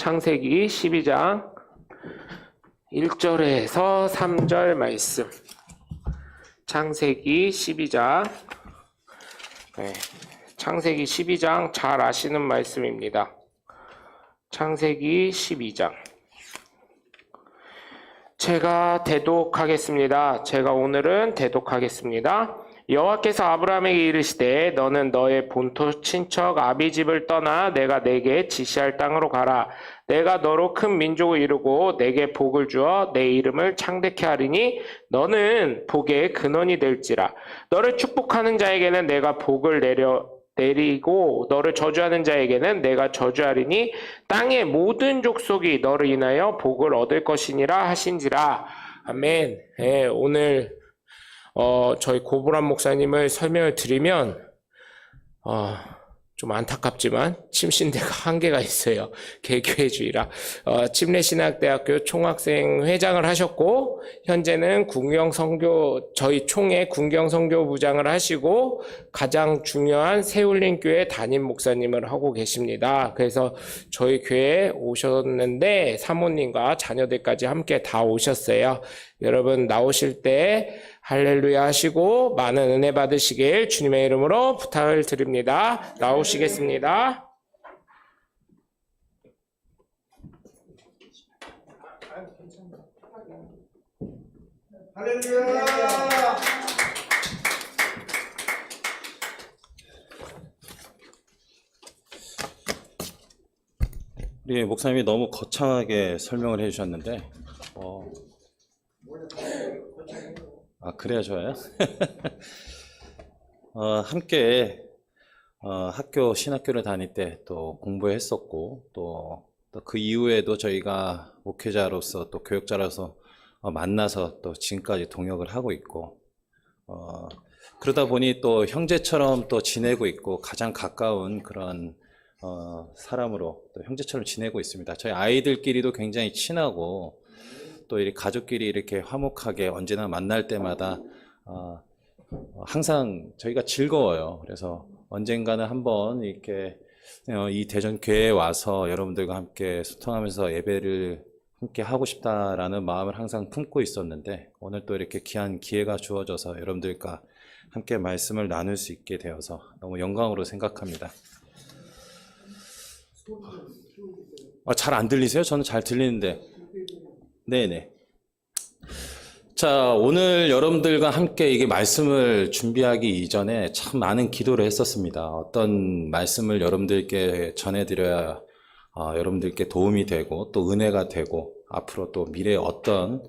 창세기 12장 1절에서 3절 말씀. 창세기 12장. 창세기 12장 잘 아시는 말씀입니다. 창세기 12장. 제가 대독하겠습니다. 제가 오늘은 대독하겠습니다. 여호와께서 아브라함에게 이르시되 너는 너의 본토 친척 아비집을 떠나 내가 내게 지시할 땅으로 가라. 내가 너로 큰 민족을 이루고 내게 복을 주어 내 이름을 창대케 하리니 너는 복의 근원이 될지라. 너를 축복하는 자에게는 내가 복을 내리고 너를 저주하는 자에게는 내가 저주하리니 땅의 모든 족속이 너를 인하여 복을 얻을 것이니라 하신지라. 아멘. 오늘 저희 고보람 목사님을 설명을 드리면 좀 안타깝지만 침신대가 한계가 있어요. 개교회주의라. 침례신학대학교 총학생 회장을 하셨고 현재는 저희 총회 군경선교부장을 하시고 가장 중요한 새울림교회 담임 목사님을 하고 계십니다. 그래서 저희 교회에 오셨는데 사모님과 자녀들까지 함께 다 오셨어요. 여러분 나오실 때 할렐루야 하시고 많은 은혜 받으시길 주님의 이름으로 부탁을 드립니다. 나오시겠습니다. 할렐루야. 우리 목사님이 너무 거창하게 설명을 해주셨는데 그래야 좋아요? 함께 신학교를 다닐 때 또 공부했었고 또 그 이후에도 저희가 목회자로서 또 교역자로서 만나서 또 지금까지 동역을 하고 있고 그러다 보니 또 형제처럼 또 지내고 있고 가장 가까운 그런 사람으로 또 형제처럼 지내고 있습니다. 저희 아이들끼리도 굉장히 친하고 또 이 가족끼리 이렇게 화목하게 언제나 만날 때마다 항상 저희가 즐거워요. 그래서 언젠가는 한번 이렇게 이 대전 교회에 와서 여러분들과 함께 소통하면서 예배를 함께 하고 싶다라는 마음을 항상 품고 있었는데 오늘 또 이렇게 귀한 기회가 주어져서 여러분들과 함께 말씀을 나눌 수 있게 되어서 너무 영광으로 생각합니다. 잘 안 들리세요? 저는 잘 들리는데. 네네. 자, 오늘 여러분들과 함께 이게 말씀을 준비하기 이전에 참 많은 기도를 했었습니다. 어떤 말씀을 여러분들께 전해드려야 여러분들께 도움이 되고 또 은혜가 되고 앞으로 또 미래에 어떤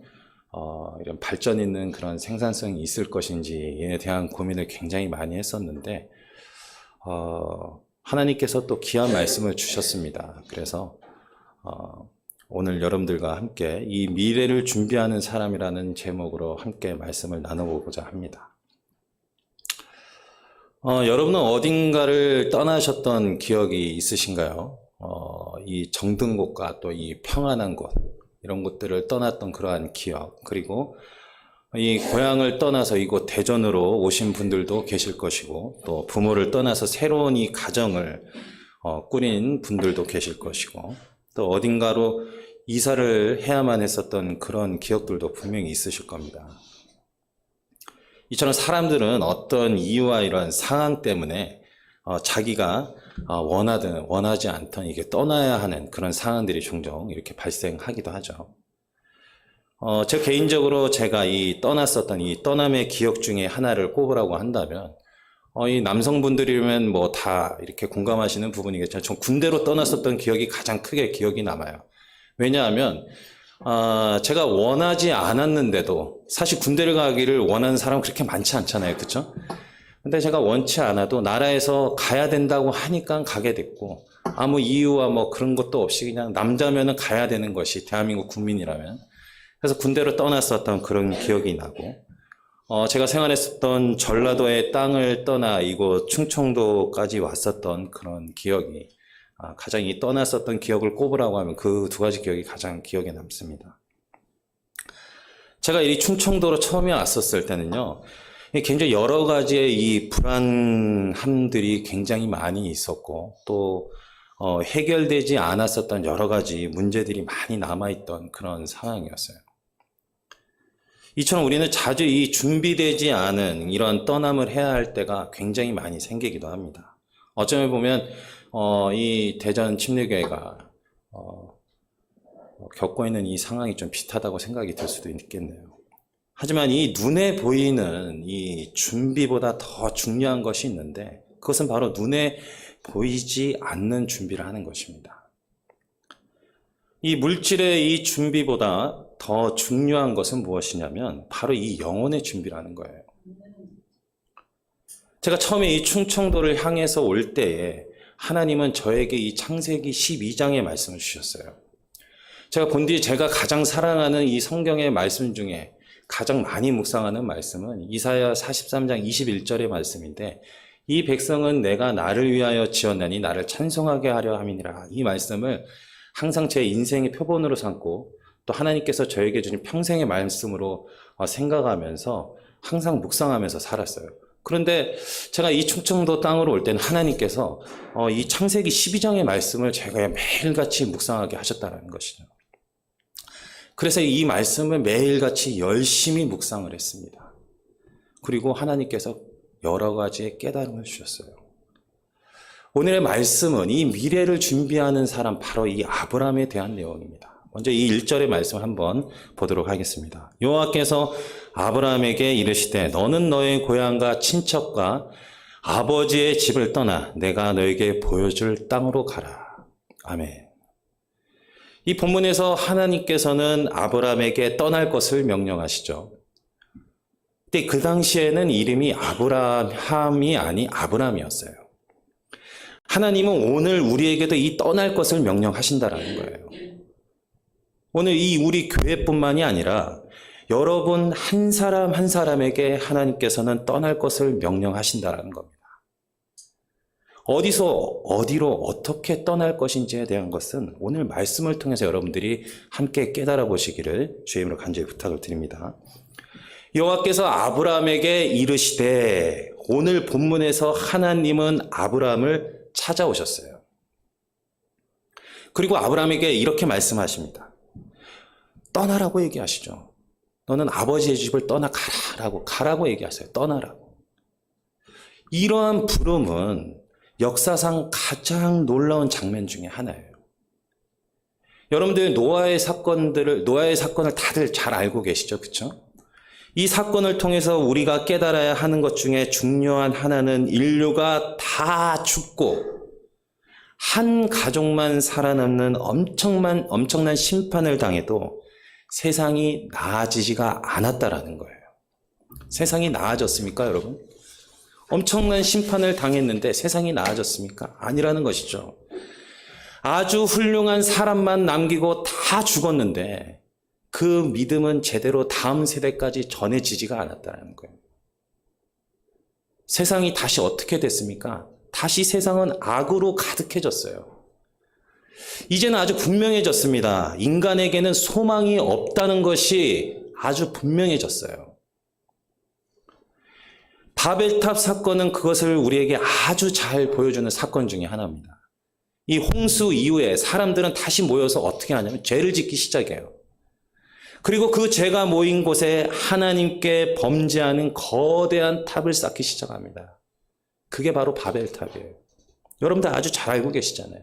이런 발전 있는 그런 생산성이 있을 것인지에 대한 고민을 굉장히 많이 했었는데 하나님께서 또 귀한 말씀을 주셨습니다. 그래서 오늘 여러분들과 함께 이 미래를 준비하는 사람이라는 제목으로 함께 말씀을 나눠보고자 합니다. 여러분은 어딘가를 떠나셨던 기억이 있으신가요? 이 정든 곳과 또 이 평안한 곳, 이런 곳들을 떠났던 그러한 기억, 그리고 이 고향을 떠나서 이곳 대전으로 오신 분들도 계실 것이고 또 부모를 떠나서 새로운 이 가정을 꾸린 분들도 계실 것이고 또 어딘가로 이사를 해야만 했었던 그런 기억들도 분명히 있으실 겁니다. 이처럼 사람들은 어떤 이유와 이런 상황 때문에 자기가 원하든 원하지 않든 이게 떠나야 하는 그런 상황들이 종종 이렇게 발생하기도 하죠. 제 개인적으로 제가 이 떠났었던 이 떠남의 기억 중에 하나를 꼽으라고 한다면 이 남성분들이면 뭐 다 이렇게 공감하시는 부분이겠지만 전 군대로 떠났었던 기억이 가장 크게 기억이 남아요. 왜냐하면 제가 원하지 않았는데도 사실 군대를 가기를 원하는 사람은 그렇게 많지 않잖아요. 그렇죠? 근데 제가 원치 않아도 나라에서 가야 된다고 하니까 가게 됐고 아무 이유와 뭐 그런 것도 없이 그냥 남자면은 가야 되는 것이 대한민국 국민이라면 그래서 군대로 떠났었던 그런 기억이 나고 제가 생활했었던 전라도의 땅을 떠나 이곳 충청도까지 왔었던 그런 기억이 가장 이 떠났었던 기억을 꼽으라고 하면 그 두 가지 기억이 가장 기억에 남습니다. 제가 이 충청도로 처음에 왔었을 때는요, 굉장히 여러 가지의 이 불안함들이 굉장히 많이 있었고 또 해결되지 않았었던 여러 가지 문제들이 많이 남아있던 그런 상황이었어요. 이처럼 우리는 자주 이 준비되지 않은 이런 떠남을 해야 할 때가 굉장히 많이 생기기도 합니다. 어쩌면 보면 이 대전 침례교회가 겪고 있는 이 상황이 좀 비슷하다고 생각이 들 수도 있겠네요. 하지만 이 눈에 보이는 이 준비보다 더 중요한 것이 있는데 그것은 바로 눈에 보이지 않는 준비를 하는 것입니다. 이 물질의 이 준비보다 더 중요한 것은 무엇이냐면 바로 이 영혼의 준비라는 거예요. 제가 처음에 이 충청도를 향해서 올 때에 하나님은 저에게 이 창세기 12장의 말씀을 주셨어요. 제가 본 뒤에 제가 가장 사랑하는 이 성경의 말씀 중에 가장 많이 묵상하는 말씀은 이사야 43장 21절의 말씀인데 이 백성은 내가 나를 위하여 지었나니 나를 찬송하게 하려 함이니라. 이 말씀을 항상 제 인생의 표본으로 삼고 또 하나님께서 저에게 주신 평생의 말씀으로 생각하면서 항상 묵상하면서 살았어요. 그런데 제가 이 충청도 땅으로 올 때는 하나님께서 이 창세기 12장의 말씀을 제가 매일같이 묵상하게 하셨다는 것이죠. 그래서 이 말씀을 매일같이 열심히 묵상을 했습니다. 그리고 하나님께서 여러 가지의 깨달음을 주셨어요. 오늘의 말씀은 이 미래를 준비하는 사람 바로 이 아브라함에 대한 내용입니다. 먼저 이 1절의 말씀을 한번 보도록 하겠습니다. 여호와께서 아브라함에게 이르시되 너는 너의 고향과 친척과 아버지의 집을 떠나 내가 너에게 보여줄 땅으로 가라. 아멘. 이 본문에서 하나님께서는 아브라함에게 떠날 것을 명령하시죠. 근데 그 당시에는 이름이 아브라함이 아니 아브람이었어요. 하나님은 오늘 우리에게도 이 떠날 것을 명령하신다라는 거예요. 오늘 이 우리 교회뿐만이 아니라 여러분 한 사람 한 사람에게 하나님께서는 떠날 것을 명령하신다라는 겁니다. 어디서 어디로 어떻게 떠날 것인지에 대한 것은 오늘 말씀을 통해서 여러분들이 함께 깨달아 보시기를 주님으로 간절히 부탁을 드립니다. 여호와께서 아브라함에게 이르시되 오늘 본문에서 하나님은 아브라함을 찾아오셨어요. 그리고 아브라함에게 이렇게 말씀하십니다. 떠나라고 얘기하시죠. 너는 아버지의 집을 떠나 가라고 얘기하세요. 떠나라고. 이러한 부름은 역사상 가장 놀라운 장면 중에 하나예요. 여러분들 노아의 사건을 다들 잘 알고 계시죠? 그렇죠? 이 사건을 통해서 우리가 깨달아야 하는 것 중에 중요한 하나는 인류가 다 죽고 한 가족만 살아남는 엄청난 심판을 당해도 세상이 나아지지가 않았다라는 거예요. 세상이 나아졌습니까, 여러분? 엄청난 심판을 당했는데 세상이 나아졌습니까? 아니라는 것이죠. 아주 훌륭한 사람만 남기고 다 죽었는데 그 믿음은 제대로 다음 세대까지 전해지지가 않았다는 거예요. 세상이 다시 어떻게 됐습니까? 다시 세상은 악으로 가득해졌어요. 이제는 아주 분명해졌습니다. 인간에게는 소망이 없다는 것이 아주 분명해졌어요. 바벨탑 사건은 그것을 우리에게 아주 잘 보여주는 사건 중에 하나입니다. 이 홍수 이후에 사람들은 다시 모여서 어떻게 하냐면 죄를 짓기 시작해요. 그리고 그 죄가 모인 곳에 하나님께 범죄하는 거대한 탑을 쌓기 시작합니다. 그게 바로 바벨탑이에요. 여러분들 아주 잘 알고 계시잖아요.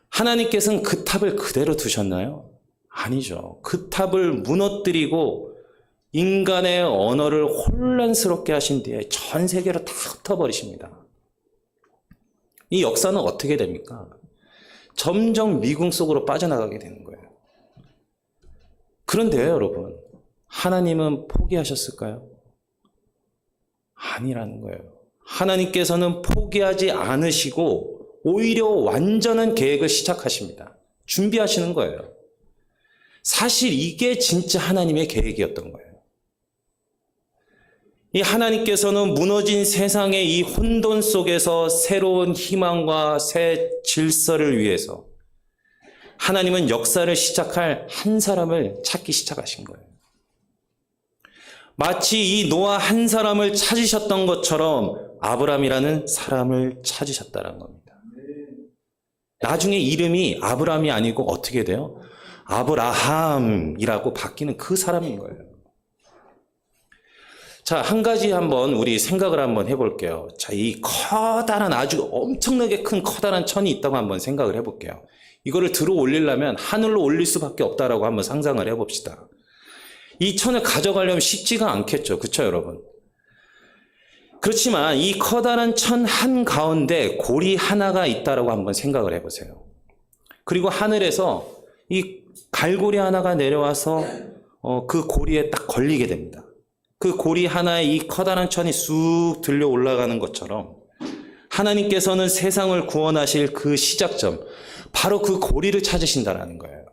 하나님께서는 그 탑을 그대로 두셨나요? 아니죠. 그 탑을 무너뜨리고 인간의 언어를 혼란스럽게 하신 뒤에 전 세계로 다 흩어버리십니다. 이 역사는 어떻게 됩니까? 점점 미궁 속으로 빠져나가게 되는 거예요. 그런데요, 여러분, 하나님은 포기하셨을까요? 아니라는 거예요. 하나님께서는 포기하지 않으시고 오히려 완전한 계획을 시작하십니다. 준비하시는 거예요. 사실 이게 진짜 하나님의 계획이었던 거예요. 이 하나님께서는 무너진 세상의 이 혼돈 속에서 새로운 희망과 새 질서를 위해서 하나님은 역사를 시작할 한 사람을 찾기 시작하신 거예요. 마치 이 노아 한 사람을 찾으셨던 것처럼 아브람이라는 사람을 찾으셨다는 겁니다. 나중에 이름이 아브라함이 아니고 어떻게 돼요? 아브라함이라고 바뀌는 그 사람인 거예요. 자, 한 가지 한번 우리 생각을 한번 해볼게요. 자, 이 커다란 아주 엄청나게 큰 커다란 천이 있다고 한번 생각을 해볼게요. 이거를 들어 올리려면 하늘로 올릴 수밖에 없다라고 한번 상상을 해봅시다. 이 천을 가져가려면 쉽지가 않겠죠. 그렇죠, 여러분? 그렇지만 이 커다란 천 한가운데 고리 하나가 있다라고 한번 생각을 해보세요. 그리고 하늘에서 이 갈고리 하나가 내려와서 그 고리에 딱 걸리게 됩니다. 그 고리 하나에 이 커다란 천이 쑥 들려 올라가는 것처럼 하나님께서는 세상을 구원하실 그 시작점, 바로 그 고리를 찾으신다라는 거예요.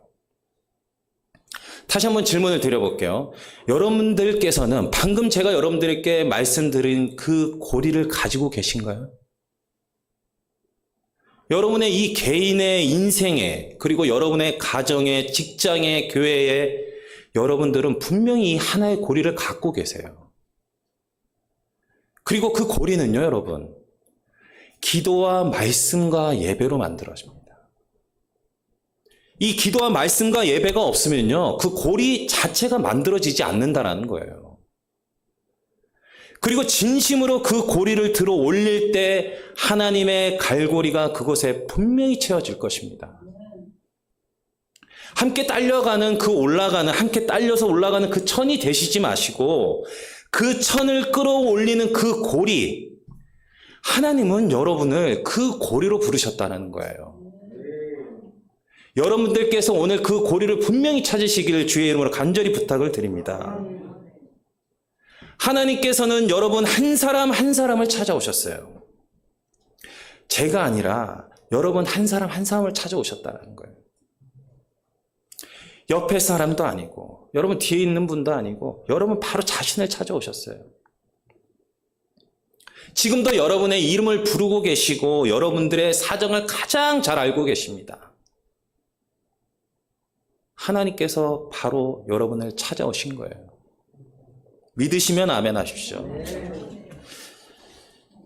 다시 한번 질문을 드려볼게요. 여러분들께서는 방금 제가 여러분들께 말씀드린 그 고리를 가지고 계신가요? 여러분의 이 개인의 인생에, 그리고 여러분의 가정에, 직장에, 교회에 여러분들은 분명히 이 하나의 고리를 갖고 계세요. 그리고 그 고리는요, 여러분, 기도와 말씀과 예배로 만들어집니다. 이 기도와 말씀과 예배가 없으면요, 그 고리 자체가 만들어지지 않는다는 거예요. 그리고 진심으로 그 고리를 들어 올릴 때 하나님의 갈고리가 그곳에 분명히 채워질 것입니다. 함께 딸려가는 그 올라가는, 함께 딸려서 올라가는 그 천이 되시지 마시고 그 천을 끌어올리는 그 고리, 하나님은 여러분을 그 고리로 부르셨다는 거예요. 여러분들께서 오늘 그 고리를 분명히 찾으시기를 주의 이름으로 간절히 부탁을 드립니다. 하나님께서는 여러분 한 사람 한 사람을 찾아오셨어요. 제가 아니라 여러분 한 사람 한 사람을 찾아오셨다는 거예요. 옆에 사람도 아니고 여러분 뒤에 있는 분도 아니고 여러분 바로 자신을 찾아오셨어요. 지금도 여러분의 이름을 부르고 계시고 여러분들의 사정을 가장 잘 알고 계십니다. 하나님께서 바로 여러분을 찾아오신 거예요. 믿으시면 아멘 하십시오.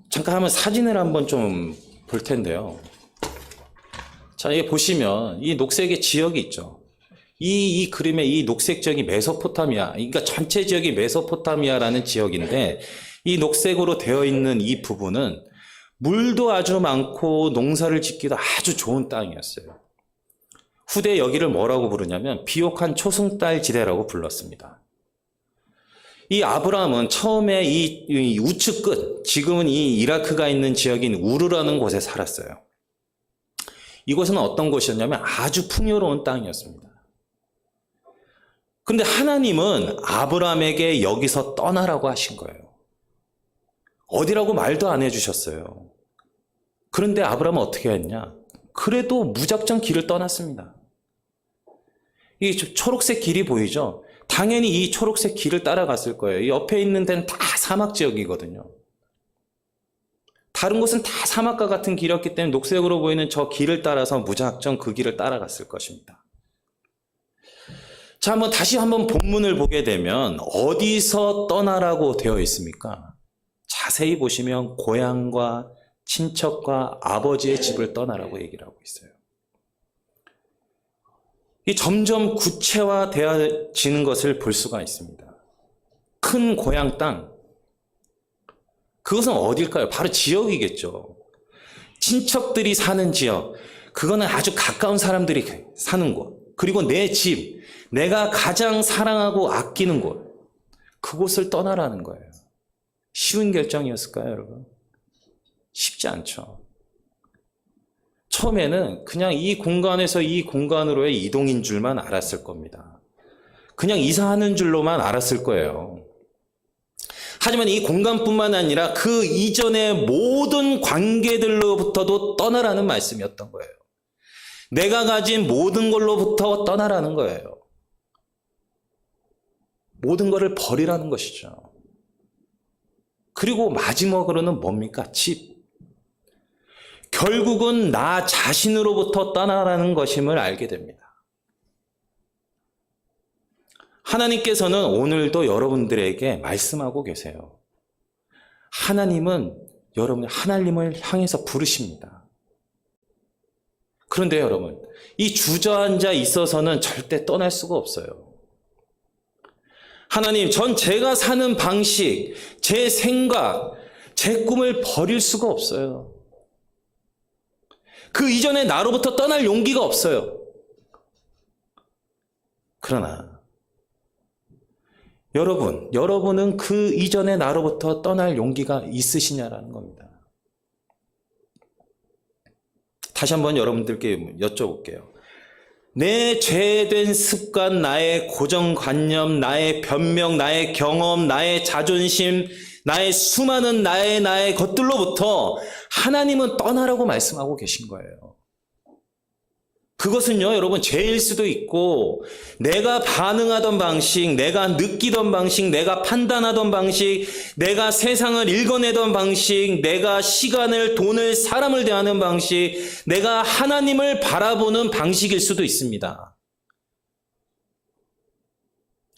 잠깐 한번 사진을 한번 좀 볼 텐데요. 자, 여기 보시면 이 녹색의 지역이 있죠. 이 그림의 이 녹색 지역이 메소포타미아, 그러니까 전체 지역이 메소포타미아라는 지역인데 이 녹색으로 되어 있는 이 부분은 물도 아주 많고 농사를 짓기도 아주 좋은 땅이었어요. 후대 여기를 뭐라고 부르냐면 비옥한 초승달 지대라고 불렀습니다. 이 아브라함은 처음에 이 우측 끝, 지금은 이 이라크가 있는 지역인 우르라는 곳에 살았어요. 이곳은 어떤 곳이었냐면 아주 풍요로운 땅이었습니다. 그런데 하나님은 아브라함에게 여기서 떠나라고 하신 거예요. 어디라고 말도 안 해주셨어요. 그런데 아브라함은 어떻게 했냐? 그래도 무작정 길을 떠났습니다. 이 초록색 길이 보이죠? 당연히 이 초록색 길을 따라갔을 거예요. 옆에 있는 데는 다 사막 지역이거든요. 다른 곳은 다 사막과 같은 길이었기 때문에 녹색으로 보이는 저 길을 따라서 무작정 그 길을 따라갔을 것입니다. 자, 다시 한번 본문을 보게 되면 어디서 떠나라고 되어 있습니까? 자세히 보시면 고향과 친척과 아버지의 집을 떠나라고 얘기를 하고 있어요. 이 점점 구체화되어지는 것을 볼 수가 있습니다. 큰 고향 땅, 그것은 어딜까요? 바로 지역이겠죠. 친척들이 사는 지역, 그거는 아주 가까운 사람들이 사는 곳, 그리고 내 집, 내가 가장 사랑하고 아끼는 곳, 그곳을 떠나라는 거예요. 쉬운 결정이었을까요, 여러분? 쉽지 않죠. 처음에는 그냥 이 공간에서 이 공간으로의 이동인 줄만 알았을 겁니다. 그냥 이사하는 줄로만 알았을 거예요. 하지만 이 공간뿐만 아니라 그 이전의 모든 관계들로부터도 떠나라는 말씀이었던 거예요. 내가 가진 모든 걸로부터 떠나라는 거예요. 모든 것을 버리라는 것이죠. 그리고 마지막으로는 뭡니까? 집. 결국은 나 자신으로부터 떠나라는 것임을 알게 됩니다. 하나님께서는 오늘도 여러분들에게 말씀하고 계세요. 하나님은 여러분 하나님을 향해서 부르십니다. 그런데 여러분, 이 주저앉아 있어서는 절대 떠날 수가 없어요. 하나님, 전 제가 사는 방식, 제 생각, 제 꿈을 버릴 수가 없어요. 그 이전에 나로부터 떠날 용기가 없어요. 그러나 여러분은 그 이전에 나로부터 떠날 용기가 있으시냐라는 겁니다. 다시 한번 여러분들께 여쭤볼게요. 내 죄된 습관, 나의 고정관념, 나의 변명, 나의 경험, 나의 자존심, 나의 수많은 나의 것들로부터 하나님은 떠나라고 말씀하고 계신 거예요. 그것은요, 여러분, 죄일 수도 있고, 내가 반응하던 방식, 내가 느끼던 방식, 내가 판단하던 방식, 내가 세상을 읽어내던 방식, 내가 시간을, 돈을, 사람을 대하는 방식, 내가 하나님을 바라보는 방식일 수도 있습니다.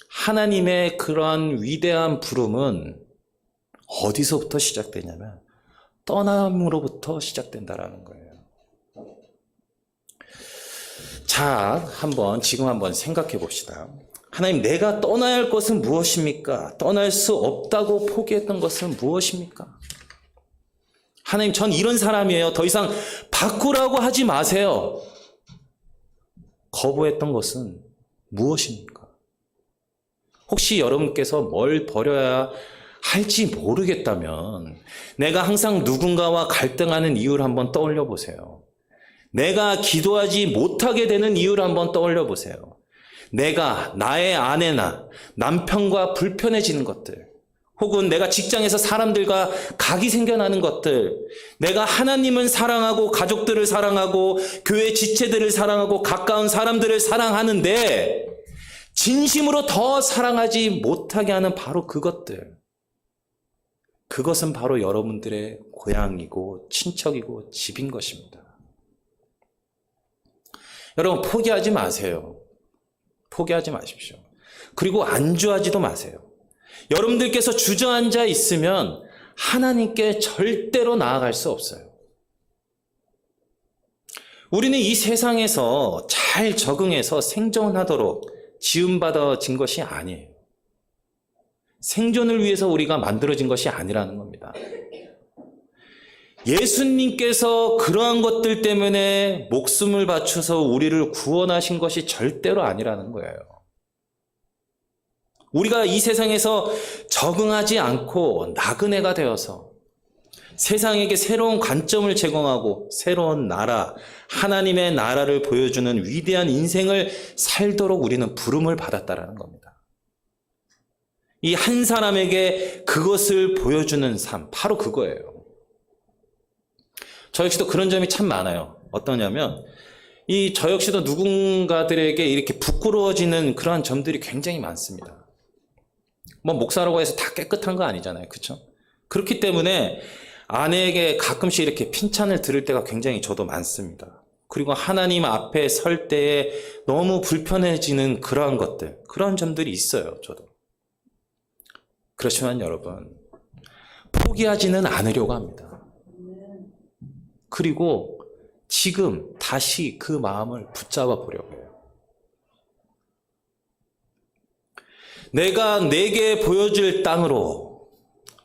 하나님의 그러한 위대한 부름은 어디서부터 시작되냐면, 떠남으로부터 시작된다라는 거예요. 자, 지금 한번 생각해 봅시다. 하나님, 내가 떠나야 할 것은 무엇입니까? 떠날 수 없다고 포기했던 것은 무엇입니까? 하나님, 전 이런 사람이에요. 더 이상 바꾸라고 하지 마세요. 거부했던 것은 무엇입니까? 혹시 여러분께서 뭘 버려야 할지 모르겠다면 내가 항상 누군가와 갈등하는 이유를 한번 떠올려 보세요. 내가 기도하지 못하게 되는 이유를 한번 떠올려 보세요. 내가 나의 아내나 남편과 불편해지는 것들, 혹은 내가 직장에서 사람들과 각이 생겨나는 것들, 내가 하나님은 사랑하고 가족들을 사랑하고 교회 지체들을 사랑하고 가까운 사람들을 사랑하는데 진심으로 더 사랑하지 못하게 하는 바로 그것들, 그것은 바로 여러분들의 고향이고 친척이고 집인 것입니다. 여러분, 포기하지 마세요. 포기하지 마십시오. 그리고 안주하지도 마세요. 여러분들께서 주저앉아 있으면 하나님께 절대로 나아갈 수 없어요. 우리는 이 세상에서 잘 적응해서 생존하도록 지음받아진 것이 아니에요. 생존을 위해서 우리가 만들어진 것이 아니라는 겁니다. 예수님께서 그러한 것들 때문에 목숨을 바쳐서 우리를 구원하신 것이 절대로 아니라는 거예요. 우리가 이 세상에서 적응하지 않고 나그네가 되어서 세상에게 새로운 관점을 제공하고 새로운 나라, 하나님의 나라를 보여주는 위대한 인생을 살도록 우리는 부름을 받았다라는 겁니다. 이 한 사람에게 그것을 보여주는 삶, 바로 그거예요. 저 역시도 그런 점이 참 많아요. 어떠냐면 저 역시도 누군가들에게 이렇게 부끄러워지는 그러한 점들이 굉장히 많습니다. 뭐 목사라고 해서 다 깨끗한 거 아니잖아요. 그렇죠? 그렇기 때문에 아내에게 가끔씩 이렇게 핀찬을 들을 때가 굉장히 저도 많습니다. 그리고 하나님 앞에 설 때에 너무 불편해지는 그러한 것들, 그런 점들이 있어요. 저도. 그렇지만 여러분, 포기하지는 않으려고 합니다. 그리고 지금 다시 그 마음을 붙잡아 보려고 해요. 내가 내게 보여줄 땅으로,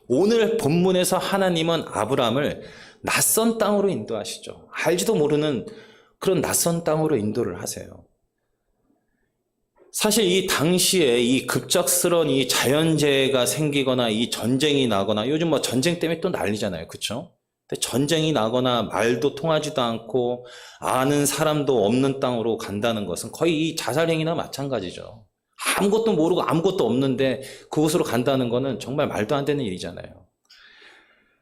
오늘 본문에서 하나님은 아브라함을 낯선 땅으로 인도하시죠. 알지도 모르는 그런 낯선 땅으로 인도를 하세요. 사실 이 당시에 이 급작스러운 이 자연재해가 생기거나 이 전쟁이 나거나, 요즘 뭐 전쟁 때문에 또 난리잖아요. 그렇죠? 근데 전쟁이 나거나 말도 통하지도 않고 아는 사람도 없는 땅으로 간다는 것은 거의 이 자살행위나 마찬가지죠. 아무것도 모르고 아무것도 없는데 그곳으로 간다는 것은 정말 말도 안 되는 일이잖아요.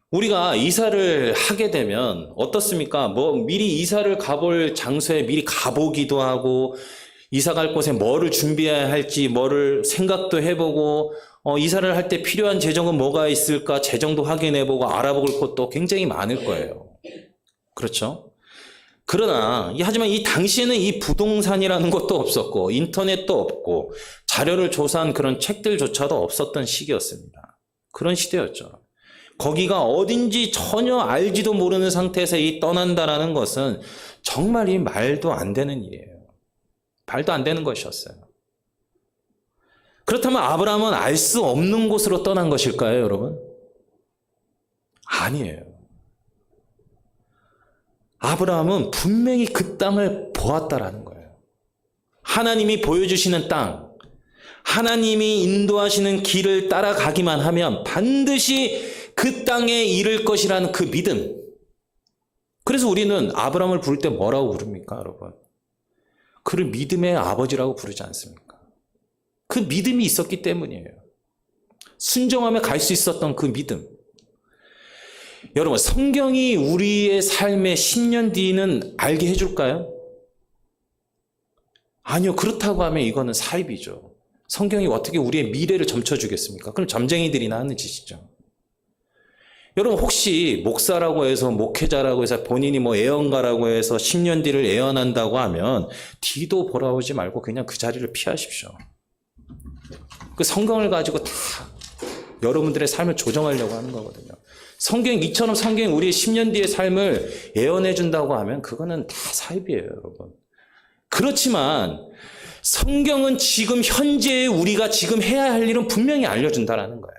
우리가 이사를 하게 되면 어떻습니까? 미리 이사를 가볼 장소에 미리 가보기도 하고, 이사 갈 곳에 뭐를 준비해야 할지 뭐를 생각도 해보고, 이사를 할 때 필요한 재정은 뭐가 있을까 재정도 확인해보고 알아볼 것도 굉장히 많을 거예요. 그렇죠? 그러나 하지만 이 당시에는 이 부동산이라는 것도 없었고 인터넷도 없고 자료를 조사한 그런 책들조차도 없었던 시기였습니다. 그런 시대였죠. 거기가 어딘지 전혀 알지도 모르는 상태에서 이 떠난다라는 것은 정말 이 말도 안 되는 일이에요. 말도 안 되는 것이었어요. 그렇다면 아브라함은 알 수 없는 곳으로 떠난 것일까요, 여러분? 아니에요. 아브라함은 분명히 그 땅을 보았다라는 거예요. 하나님이 보여주시는 땅, 하나님이 인도하시는 길을 따라가기만 하면 반드시 그 땅에 이를 것이라는 그 믿음. 그래서 우리는 아브라함을 부를 때 뭐라고 부릅니까, 여러분? 그를 믿음의 아버지라고 부르지 않습니까? 그 믿음이 있었기 때문이에요. 순종하며 갈 수 있었던 그 믿음. 여러분, 성경이 우리의 삶의 10년 뒤는 알게 해줄까요? 아니요. 그렇다고 하면 이거는 사입이죠. 성경이 어떻게 우리의 미래를 점쳐주겠습니까? 그럼 점쟁이들이나 하는 짓이죠. 여러분, 혹시 목사라고 해서, 목회자라고 해서, 본인이 뭐 예언가라고 해서 10년 뒤를 예언한다고 하면 뒤도 돌아오지 말고 그냥 그 자리를 피하십시오. 그 성경을 가지고 다 여러분들의 삶을 조정하려고 하는 거거든요. 이처럼 성경이 우리의 10년 뒤의 삶을 예언해 준다고 하면 그거는 다 사입이에요, 여러분. 그렇지만 성경은 지금 현재의 우리가 지금 해야 할 일은 분명히 알려준다라는 거예요.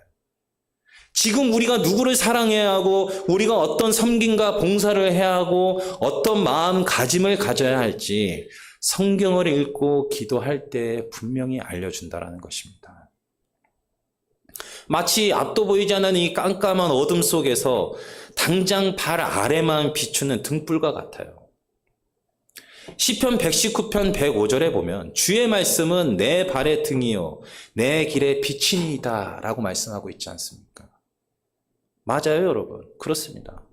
지금 우리가 누구를 사랑해야 하고 우리가 어떤 섬김과 봉사를 해야 하고 어떤 마음가짐을 가져야 할지 성경을 읽고 기도할 때 분명히 알려준다라는 것입니다. 마치 앞도 보이지 않는 이 깜깜한 어둠 속에서 당장 발 아래만 비추는 등불과 같아요. 시편 119편 105절에 보면 주의 말씀은 내 발의 등이요 내 길의 빛이니이다 라고 말씀하고 있지 않습니까? 맞아요, 여러분. 그렇습니다.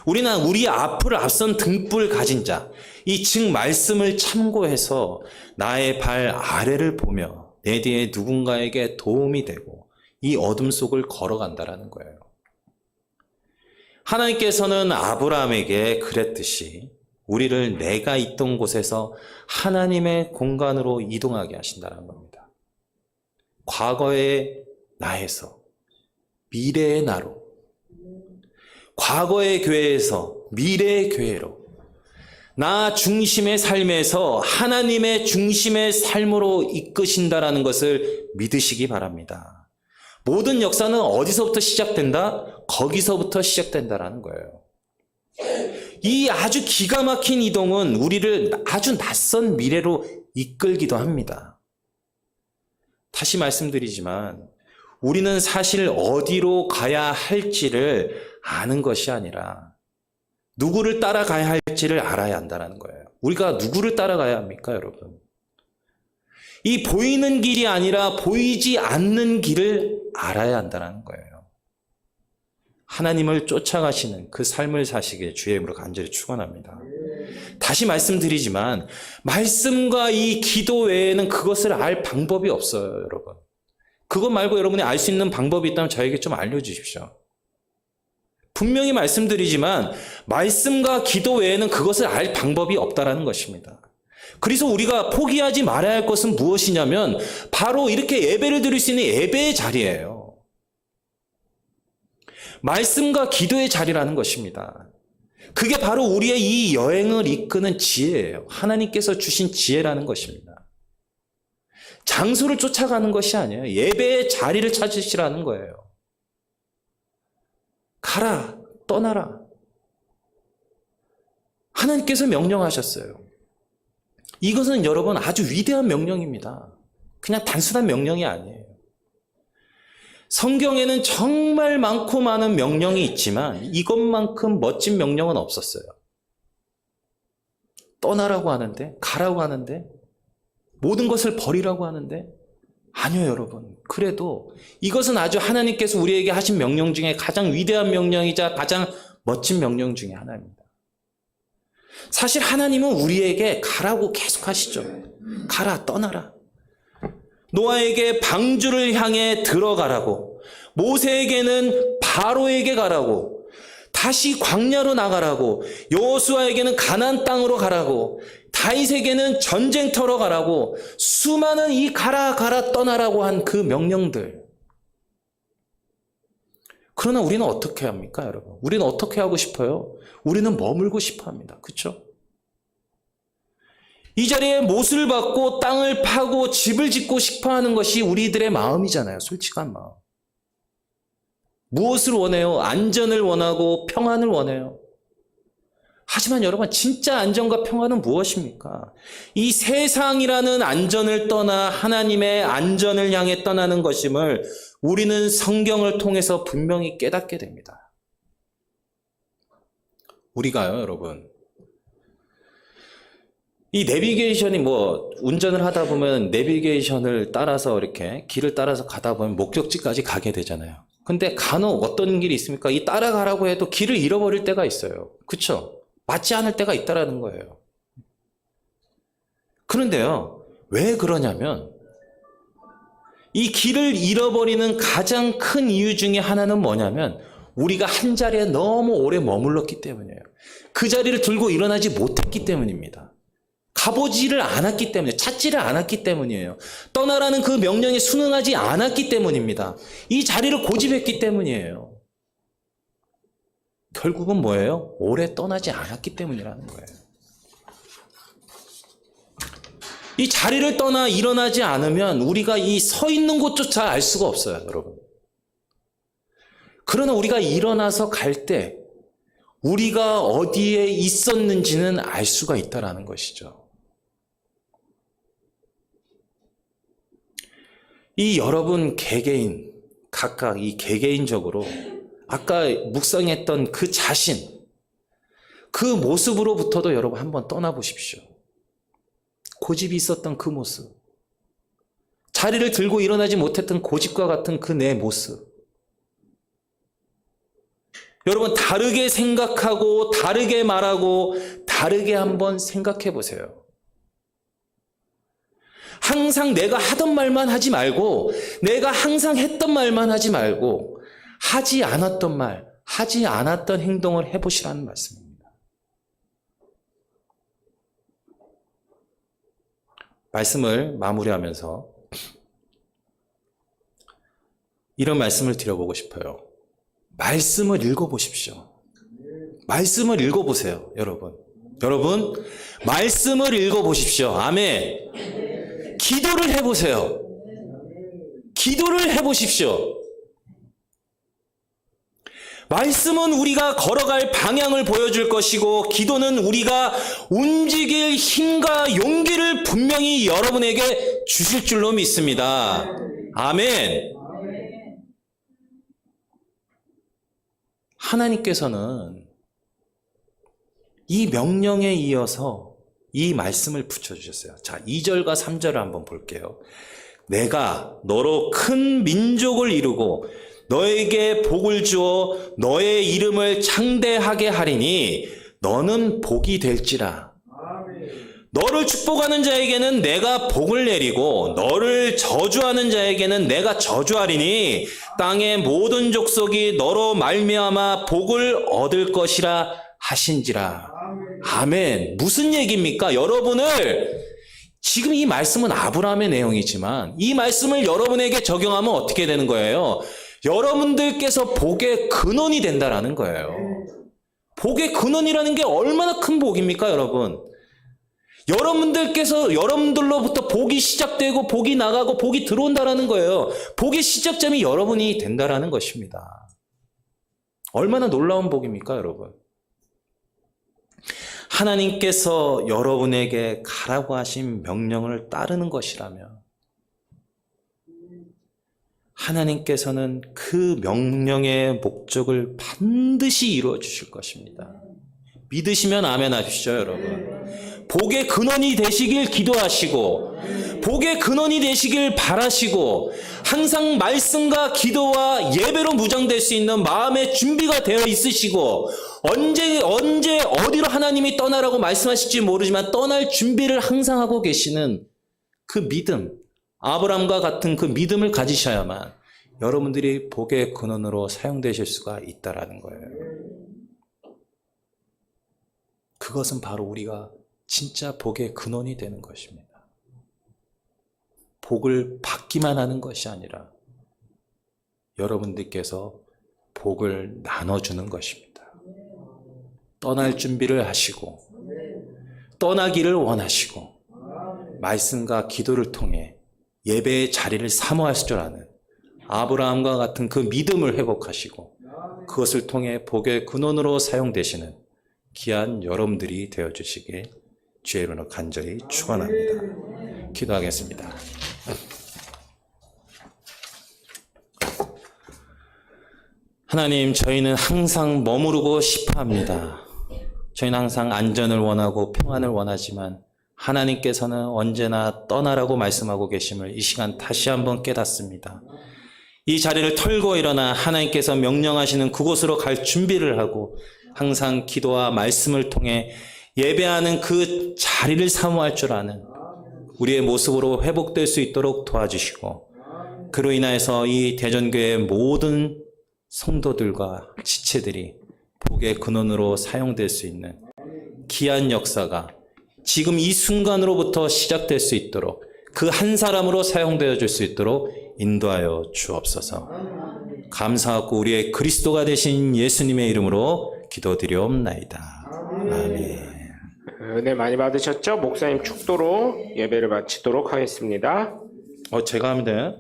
우리는 우리 앞을 앞선 등불 가진 자, 이 즉 말씀을 참고해서 나의 발 아래를 보며 내 뒤에 누군가에게 도움이 되고 이 어둠 속을 걸어간다라는 거예요. 하나님께서는 아브라함에게 그랬듯이 우리를 내가 있던 곳에서 하나님의 공간으로 이동하게 하신다는 겁니다. 과거의 나에서 미래의 나로, 과거의 교회에서 미래의 교회로, 나 중심의 삶에서 하나님의 중심의 삶으로 이끄신다라는 것을 믿으시기 바랍니다. 모든 역사는 어디서부터 시작된다? 거기서부터 시작된다라는 거예요. 이 아주 기가 막힌 이동은 우리를 아주 낯선 미래로 이끌기도 합니다. 다시 말씀드리지만 우리는 사실 어디로 가야 할지를 아는 것이 아니라 누구를 따라가야 할지를 알아야 한다는 거예요. 우리가 누구를 따라가야 합니까, 여러분? 이 보이는 길이 아니라 보이지 않는 길을 알아야 한다는 거예요. 하나님을 쫓아가시는 그 삶을 사시길 주의 이름으로 간절히 축원합니다. 다시 말씀드리지만 말씀과 이 기도 외에는 그것을 알 방법이 없어요, 여러분. 그것 말고 여러분이 알 수 있는 방법이 있다면 저에게 좀 알려주십시오. 분명히 말씀드리지만 말씀과 기도 외에는 그것을 알 방법이 없다라는 것입니다. 그래서 우리가 포기하지 말아야 할 것은 무엇이냐면 바로 이렇게 예배를 드릴 수 있는 예배의 자리예요. 말씀과 기도의 자리라는 것입니다. 그게 바로 우리의 이 여행을 이끄는 지혜예요. 하나님께서 주신 지혜라는 것입니다. 장소를 쫓아가는 것이 아니에요. 예배의 자리를 찾으시라는 거예요. 가라, 떠나라. 하나님께서 명령하셨어요. 이것은 여러분 아주 위대한 명령입니다. 그냥 단순한 명령이 아니에요. 성경에는 정말 많고 많은 명령이 있지만 이것만큼 멋진 명령은 없었어요. 떠나라고 하는데, 가라고 하는데, 모든 것을 버리라고 하는데, 아니요, 여러분. 그래도 이것은 아주 하나님께서 우리에게 하신 명령 중에 가장 위대한 명령이자 가장 멋진 명령 중에 하나입니다. 사실 하나님은 우리에게 가라고 계속 하시죠. 가라, 떠나라. 노아에게 방주를 향해 들어가라고, 모세에게는 바로에게 가라고, 다시 광야로 나가라고, 여호수아에게는 가나안 땅으로 가라고, 다윗에게는 전쟁터로 가라고, 수많은 이 가라 가라 떠나라고 한 그 명령들. 그러나 우리는 어떻게 합니까, 여러분? 우리는 어떻게 하고 싶어요? 우리는 머물고 싶어 합니다. 그렇죠? 이 자리에 못을 받고 땅을 파고 집을 짓고 싶어 하는 것이 우리들의 마음이잖아요. 솔직한 마음. 무엇을 원해요? 안전을 원하고 평안을 원해요. 하지만 여러분, 진짜 안전과 평안은 무엇입니까? 이 세상이라는 안전을 떠나 하나님의 안전을 향해 떠나는 것임을 우리는 성경을 통해서 분명히 깨닫게 됩니다. 우리가요, 여러분, 이 내비게이션이 운전을 하다 보면 내비게이션을 따라서 이렇게 길을 따라서 가다 보면 목적지까지 가게 되잖아요. 근데 간혹 어떤 길이 있습니까? 이 따라가라고 해도 길을 잃어버릴 때가 있어요. 그쵸? 맞지 않을 때가 있다라는 거예요. 그런데요, 왜 그러냐면 이 길을 잃어버리는 가장 큰 이유 중에 하나는 뭐냐면 우리가 한 자리에 너무 오래 머물렀기 때문이에요. 그 자리를 들고 일어나지 못했기 때문입니다. 가보지를 않았기 때문에, 찾지를 않았기 때문이에요. 떠나라는 그 명령에 순응하지 않았기 때문입니다. 이 자리를 고집했기 때문이에요. 결국은 뭐예요? 오래 떠나지 않았기 때문이라는 거예요. 이 자리를 떠나 일어나지 않으면 우리가 이 서 있는 곳조차 알 수가 없어요, 여러분. 그러나 우리가 일어나서 갈 때 우리가 어디에 있었는지는 알 수가 있다라는 것이죠. 이 여러분 개개인, 각각 이 개개인적으로 아까 묵상했던 그 자신, 그 모습으로부터도 여러분 한번 떠나보십시오. 고집이 있었던 그 모습, 자리를 들고 일어나지 못했던 고집과 같은 그 내 모습. 여러분 다르게 생각하고 다르게 말하고 다르게 한번 생각해 보세요. 항상 내가 하던 말만 하지 말고 내가 항상 했던 말만 하지 말고 하지 않았던 말, 하지 않았던 행동을 해보시라는 말씀입니다. 말씀을 마무리하면서 이런 말씀을 드려보고 싶어요. 말씀을 읽어보십시오. 말씀을 읽어보세요, 여러분. 여러분, 말씀을 읽어보십시오. 아멘. 기도를 해보세요. 기도를 해보십시오. 말씀은 우리가 걸어갈 방향을 보여줄 것이고 기도는 우리가 움직일 힘과 용기를 분명히 여러분에게 주실 줄로 믿습니다. 아멘. 하나님께서는 이 명령에 이어서 이 말씀을 붙여주셨어요. 자, 2절과 3절을 한번 볼게요. 내가 너로 큰 민족을 이루고 너에게 복을 주어 너의 이름을 창대하게 하리니 너는 복이 될지라. 너를 축복하는 자에게는 내가 복을 내리고 너를 저주하는 자에게는 내가 저주하리니 땅의 모든 족속이 너로 말미암아 복을 얻을 것이라 하신지라. 아멘. 무슨 얘기입니까? 여러분을 지금 이 말씀은 아브라함의 내용이지만 이 말씀을 여러분에게 적용하면 어떻게 되는 거예요? 여러분들께서 복의 근원이 된다라는 거예요. 복의 근원이라는 게 얼마나 큰 복입니까, 여러분? 여러분들로부터 복이 시작되고 복이 나가고 복이 들어온다라는 거예요. 복의 시작점이 여러분이 된다라는 것입니다. 얼마나 놀라운 복입니까, 여러분? 하나님께서 여러분에게 가라고 하신 명령을 따르는 것이라면 하나님께서는 그 명령의 목적을 반드시 이루어 주실 것입니다. 믿으시면 아멘 하십시오, 여러분. 복의 근원이 되시길 기도하시고 복의 근원이 되시길 바라시고 항상 말씀과 기도와 예배로 무장될 수 있는 마음의 준비가 되어 있으시고 언제 어디로 하나님이 떠나라고 말씀하실지 모르지만 떠날 준비를 항상 하고 계시는 그 믿음, 아브라함과 같은 그 믿음을 가지셔야만 여러분들이 복의 근원으로 사용되실 수가 있다라는 거예요. 그것은 바로 우리가 진짜 복의 근원이 되는 것입니다. 복을 받기만 하는 것이 아니라 여러분들께서 복을 나눠주는 것입니다. 떠날 준비를 하시고 떠나기를 원하시고 말씀과 기도를 통해 예배의 자리를 사모할 줄 아는 아브라함과 같은 그 믿음을 회복하시고 그것을 통해 복의 근원으로 사용되시는 귀한 여러분들이 되어주시길 주의 이름으로 간절히 축원합니다. 기도하겠습니다. 하나님, 저희는 항상 머무르고 싶어 합니다. 저희는 항상 안전을 원하고 평안을 원하지만 하나님께서는 언제나 떠나라고 말씀하고 계심을 이 시간 다시 한번 깨닫습니다. 이 자리를 털고 일어나 하나님께서 명령하시는 그곳으로 갈 준비를 하고 항상 기도와 말씀을 통해 예배하는 그 자리를 사모할 줄 아는 우리의 모습으로 회복될 수 있도록 도와주시고 그로 인하여서 이 대전교회의 모든 성도들과 지체들이 복의 근원으로 사용될 수 있는 귀한 역사가 지금 이 순간으로부터 시작될 수 있도록 그 한 사람으로 사용되어 줄 수 있도록 인도하여 주옵소서. 감사하고 우리의 그리스도가 되신 예수님의 이름으로 기도드리옵나이다. 아멘. 은혜 많이 받으셨죠? 목사님 축도로 예배를 마치도록 하겠습니다. 제가 하면 돼요?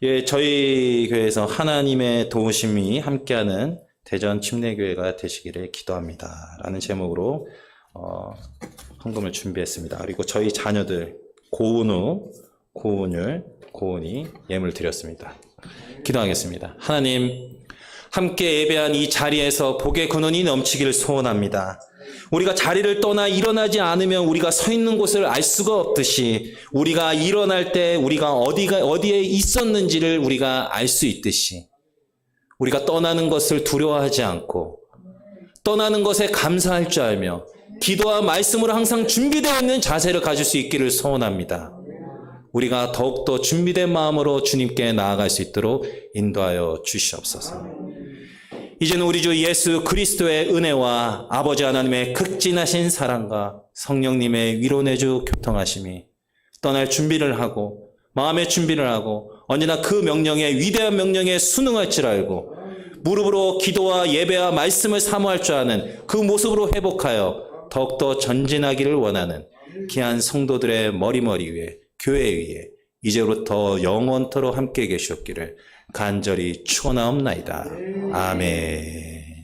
예, 저희 교회에서 하나님의 도우심이 함께하는 대전 침례교회가 되시기를 기도합니다. 라는 제목으로 헌금을 준비했습니다. 그리고 저희 자녀들 고은이 예물 드렸습니다. 기도하겠습니다. 하나님, 함께 예배한 이 자리에서 복의 근원이 넘치기를 소원합니다. 우리가 자리를 떠나 일어나지 않으면 우리가 서 있는 곳을 알 수가 없듯이 우리가 일어날 때 우리가 어디에 있었는지를 우리가 알 수 있듯이 우리가 떠나는 것을 두려워하지 않고 떠나는 것에 감사할 줄 알며 기도와 말씀으로 항상 준비되어 있는 자세를 가질 수 있기를 소원합니다. 우리가 더욱더 준비된 마음으로 주님께 나아갈 수 있도록 인도하여 주시옵소서. 이제는 우리 주 예수 그리스도의 은혜와 아버지 하나님의 극진하신 사랑과 성령님의 위로내주 교통하심이 떠날 준비를 하고 마음의 준비를 하고 언제나 그 명령에 위대한 명령에 순응할 줄 알고 무릎으로 기도와 예배와 말씀을 사모할 줄 아는 그 모습으로 회복하여 더욱더 전진하기를 원하는 귀한 성도들의 머리 위에 교회 위에 이제부터 영원토록 함께 계시옵기를 간절히 축원하옵나이다. 아멘.